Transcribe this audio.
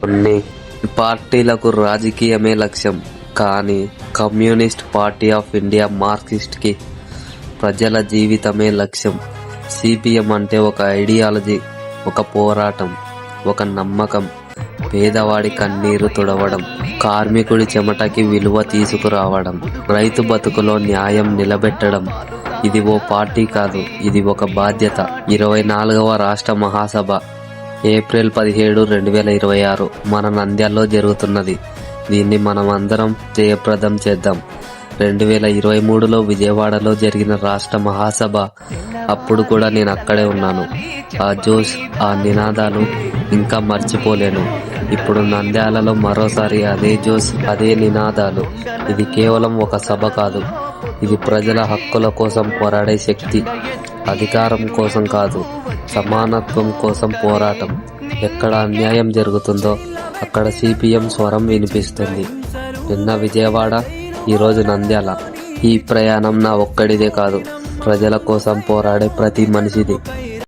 కొన్ని పార్టీలకు రాజకీయమే లక్ష్యం, కానీ కమ్యూనిస్ట్ పార్టీ ఆఫ్ ఇండియా మార్క్సిస్ట్కి ప్రజల జీవితమే లక్ష్యం. సిపిఎం అంటే ఒక ఐడియాలజీ, ఒక పోరాటం, ఒక నమ్మకం. పేదవాడి కన్నీరు తుడవడం, కార్మికుడి చెమటకి విలువ తీసుకురావడం, రైతు బతుకులో న్యాయం నిలబెట్టడం. ఇది ఓ పార్టీ కాదు, ఇది ఒక బాధ్యత. 24వ రాష్ట్ర మహాసభ ఏప్రిల్ 17, 2026 మన నంద్యాలలో జరుగుతున్నది. దీన్ని మనం అందరం జయప్రదం చేద్దాం. 2023లో విజయవాడలో జరిగిన రాష్ట్ర మహాసభ అప్పుడు కూడా నేను అక్కడే ఉన్నాను. ఆ జోష్, ఆ నినాదాలు ఇంకా మర్చిపోలేను. ఇప్పుడు నంద్యాలలో మరోసారి అదే జోష్, అదే నినాదాలు. ఇది కేవలం ఒక సభ కాదు, ఇది ప్రజల హక్కుల కోసం పోరాడే శక్తి. అధికారం కోసం కాదు, సమానత్వం కోసం పోరాటం. ఎక్కడ అన్యాయం జరుగుతుందో అక్కడ సిపిఎం స్వరం వినిపిస్తుంది. నిన్న విజయవాడ, ఈరోజు నంద్యాల. ఈ ప్రయాణం నా ఒక్కడిదే కాదు, ప్రజల కోసం పోరాడే ప్రతి మనిషిది.